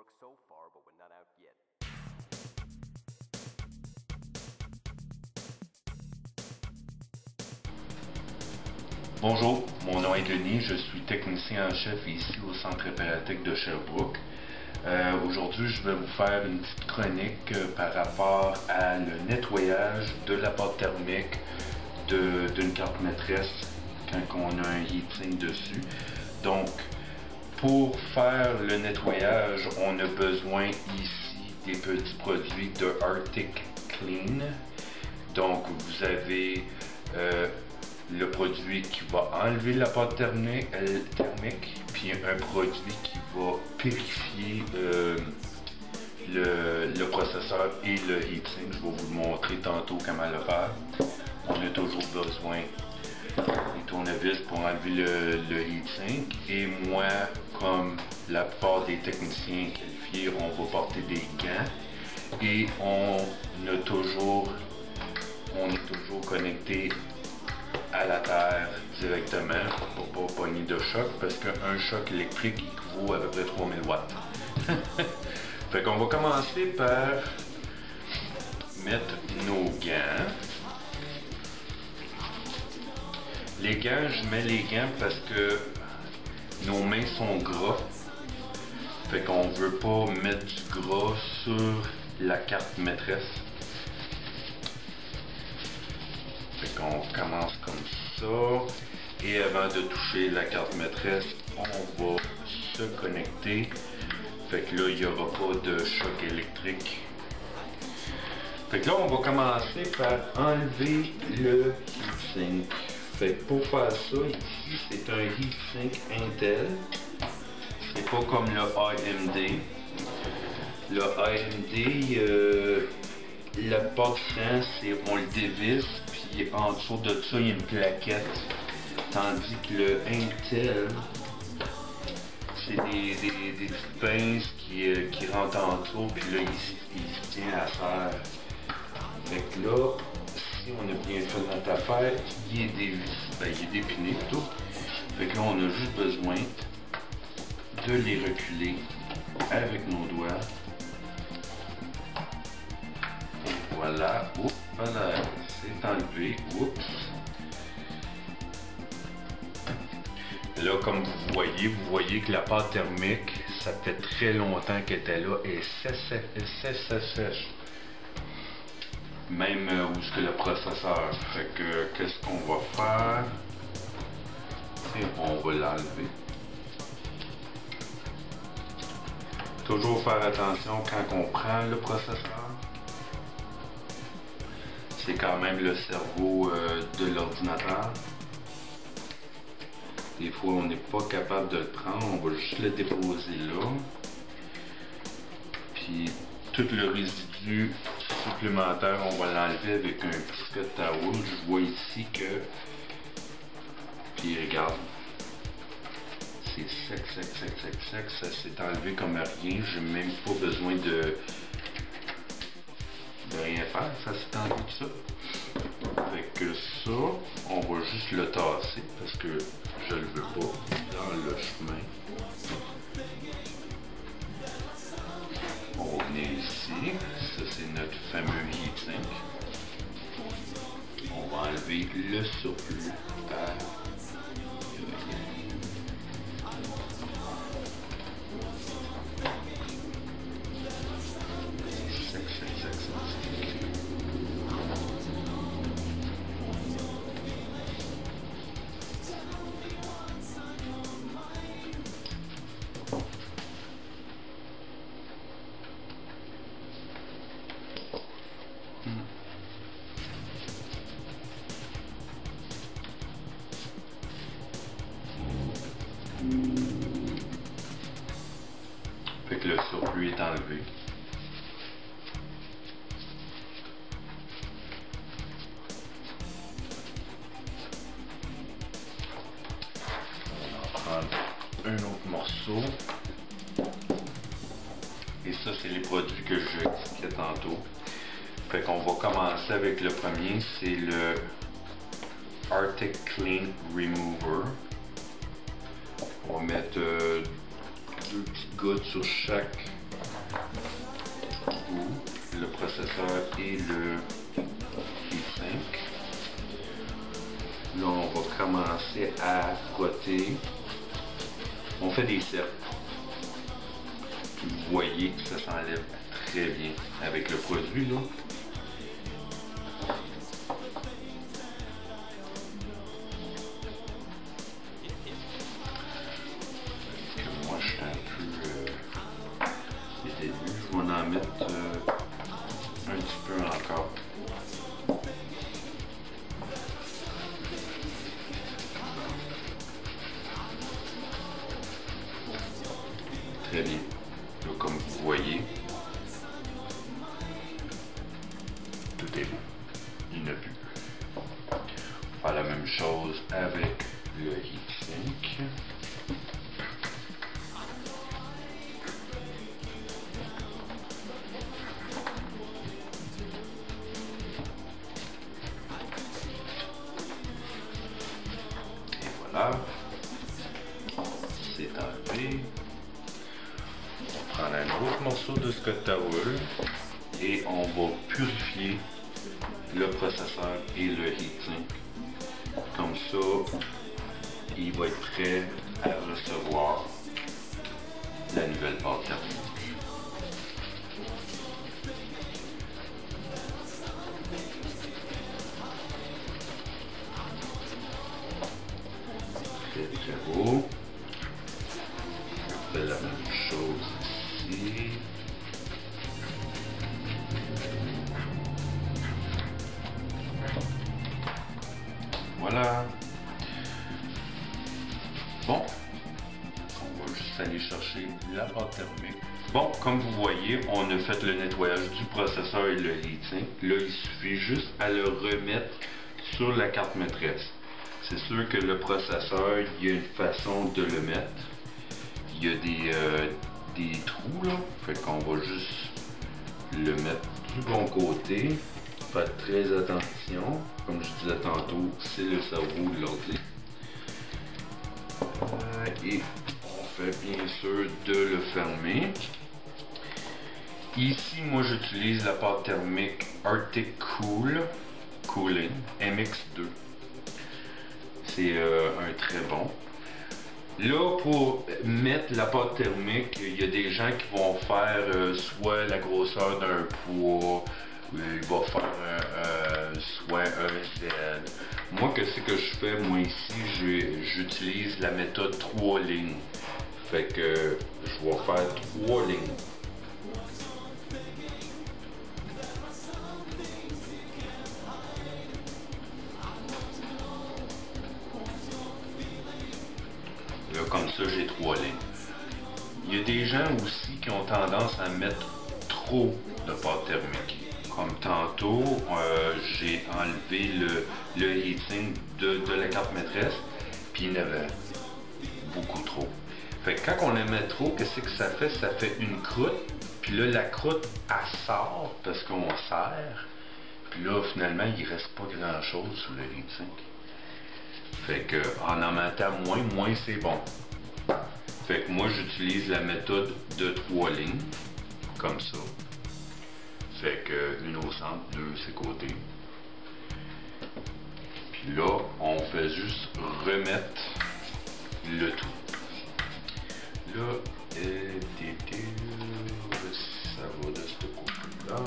works so far, but we're not out yet. Bonjour, mon nom est Denis, je suis technicien en chef ici au Centre Épératec de Sherbrooke. Aujourd'hui, je vais vous faire une petite chronique par rapport à le nettoyage de la pâte thermique d'une carte maîtresse quand on a un heatsink dessus. Donc, pour faire le nettoyage, on a besoin ici des petits produits de Arctic Clean. Donc, vous avez le produit qui va enlever la pâte thermique, puis un produit qui va purifier le processeur et le heatsink. Je vais vous le montrer tantôt comment le faire. On a toujours besoin des tournevis pour enlever le heatsink. Et moi, comme la plupart des techniciens qualifiés, on va porter des gants. Et on est toujours connecté à la terre directement pour pas pogner de choc, parce qu'un choc électrique équivaut à peu près 3000 watts. Fait qu'on va commencer par mettre nos gants. Les gants, je mets les gants parce que nos mains sont gras. Fait qu'on veut pas mettre du gras sur la carte maîtresse. Fait qu'on commence comme ça. Et avant de toucher la carte maîtresse, on va se connecter. Fait que là, il n'y aura pas de choc électrique. Fait que là, on va commencer par enlever le heatsink. Fait que pour faire ça, ici, c'est un heatsink Intel. C'est pas comme le AMD. Le AMD, la porte c'est on le dévisse, puis en dessous de ça, il y a une plaquette. Tandis que le Intel, c'est des petites pinces qui rentrent en dessous, puis là, il se tient à faire. Fait que là, si on a bien fait notre affaire, il est dépiné plutôt. Fait que là, on a juste besoin de les reculer avec nos doigts. Et voilà, oups, voilà, c'est enlevé, oups. Là, comme vous voyez que la pâte thermique, ça fait très longtemps qu'elle était là et sèche. Même où est-ce que le processeur. Fait que, qu'est-ce qu'on va faire? Et on va l'enlever. Toujours faire attention quand on prend le processeur. C'est quand même le cerveau de l'ordinateur. Des fois, on n'est pas capable de le prendre, on va juste le déposer là. Puis, tout le résidu supplémentaire, on va l'enlever avec un biscuit towel. Je vois ici que... Puis, regarde. C'est sec, ça s'est enlevé comme rien. J'ai même pas besoin de rien faire, ça s'est enlevé tout ça. Fait que ça, on va juste le tasser parce que je le veux pas dans le chemin. On va venir ici, ça c'est notre fameux heatsink. On va enlever le surplus à Fait que le surplus est enlevé. On va prendre un autre morceau. Et ça, c'est les produits que je expliquais tantôt. Fait qu'on va commencer avec le premier, c'est le Arctic Clean Remover. On va mettre 2 petites gouttes sur chaque le processeur et le i5. Là, on va commencer à coter. On fait des cercles. Vous voyez que ça s'enlève très bien avec le produit là. Moi, je suis un peu détenu. Je vais en mettre un petit peu encore. Très bien. Là, comme vous voyez, tout est beau. Il n'y en a plus. On va faire la même chose avec le heatsink. Et voilà. C'est enlevé. On va prendre un autre morceau de Scott Towel et on va purifier le processeur et le heatsink. Comme ça, il va être prêt à recevoir la nouvelle pâte thermique. Très très beau. On fait la même chose ici. Voilà. Bon, on va juste aller chercher la pâte thermique. Bon, comme vous voyez, on a fait le nettoyage du processeur et le heatsink. Là, il suffit juste à le remettre sur la carte maîtresse. C'est sûr que le processeur, il y a une façon de le mettre. Il y a des trous là, fait qu'on va juste le mettre du bon côté. Faites très attention, comme je disais tantôt, c'est le cerveau de l'ordi. Et on fait bien sûr de le fermer. Ici, moi j'utilise la pâte thermique Arctic Cooling MX2. C'est un très bon. Là, pour mettre la pâte thermique, il y a des gens qui vont faire soit la grosseur d'un poids, il va faire soit un Z. Moi, qu'est-ce que je fais? Moi, ici, j'utilise la méthode 3 lignes. Fait que je vais faire 3 lignes. Là, comme ça, j'ai 3 lignes. Il y a des gens aussi qui ont tendance à mettre trop de pâte thermique. Comme tantôt, j'ai enlevé le heatsink de la carte maîtresse, puis il y en avait beaucoup trop. Fait que quand on en met trop, qu'est-ce que ça fait? Ça fait une croûte, puis là, la croûte, elle sort parce qu'on serre, puis là, finalement, il reste pas grand-chose sur le heatsink. Fait que en mettant moins c'est bon. Fait que moi, j'utilise la méthode de 3 lignes, comme ça. Fait que une au centre, 2 de ses côtés. Puis là, on fait juste remettre le tout. Là, ça va de ce côté-là.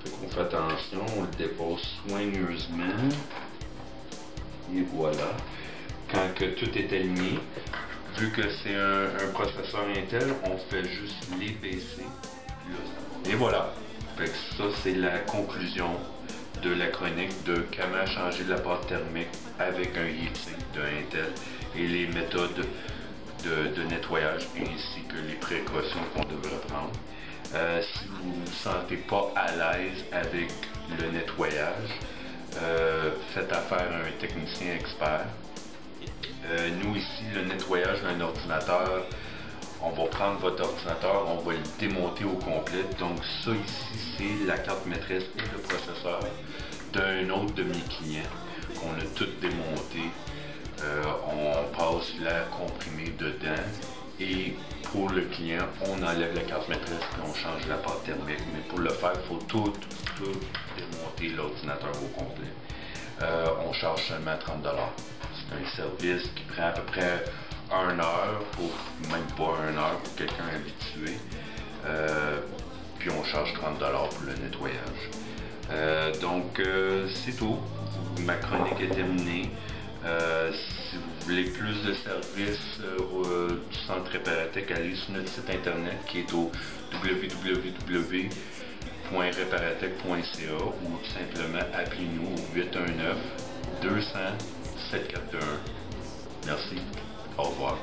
Fait qu'on fait attention, on le dépose soigneusement. Et voilà. Quand que tout est aligné, vu que c'est un processeur Intel, on fait juste les baisser. Et voilà. Fait que ça, c'est la conclusion de la chronique de comment changer la pâte thermique avec un heatsink de Intel et les méthodes de nettoyage ainsi que les précautions qu'on devrait prendre. Si vous ne vous sentez pas à l'aise avec le nettoyage, faites affaire à un technicien expert. Nous ici, le nettoyage d'un ordinateur, on va prendre votre ordinateur, on va le démonter au complet. Donc ça ici, c'est la carte maîtresse et le processeur d'un autre de mes clients qu'on a tout démonté On passe l'air comprimé dedans et pour le client, on enlève la carte maîtresse et on change la pâte thermique. Mais pour le faire, il faut tout démonter l'ordinateur au complet. On charge seulement 30 $. C'est un service qui prend à peu près 1 heure, même pas 1 heure pour quelqu'un habitué. Puis on charge 30 $ pour le nettoyage. Donc c'est tout. Ma chronique est terminée. Si vous voulez plus de services du centre Réparatec, allez sur notre site internet qui est au www.reparatec.ca ou tout simplement appelez-nous au 819 200 7421. Merci. Au revoir.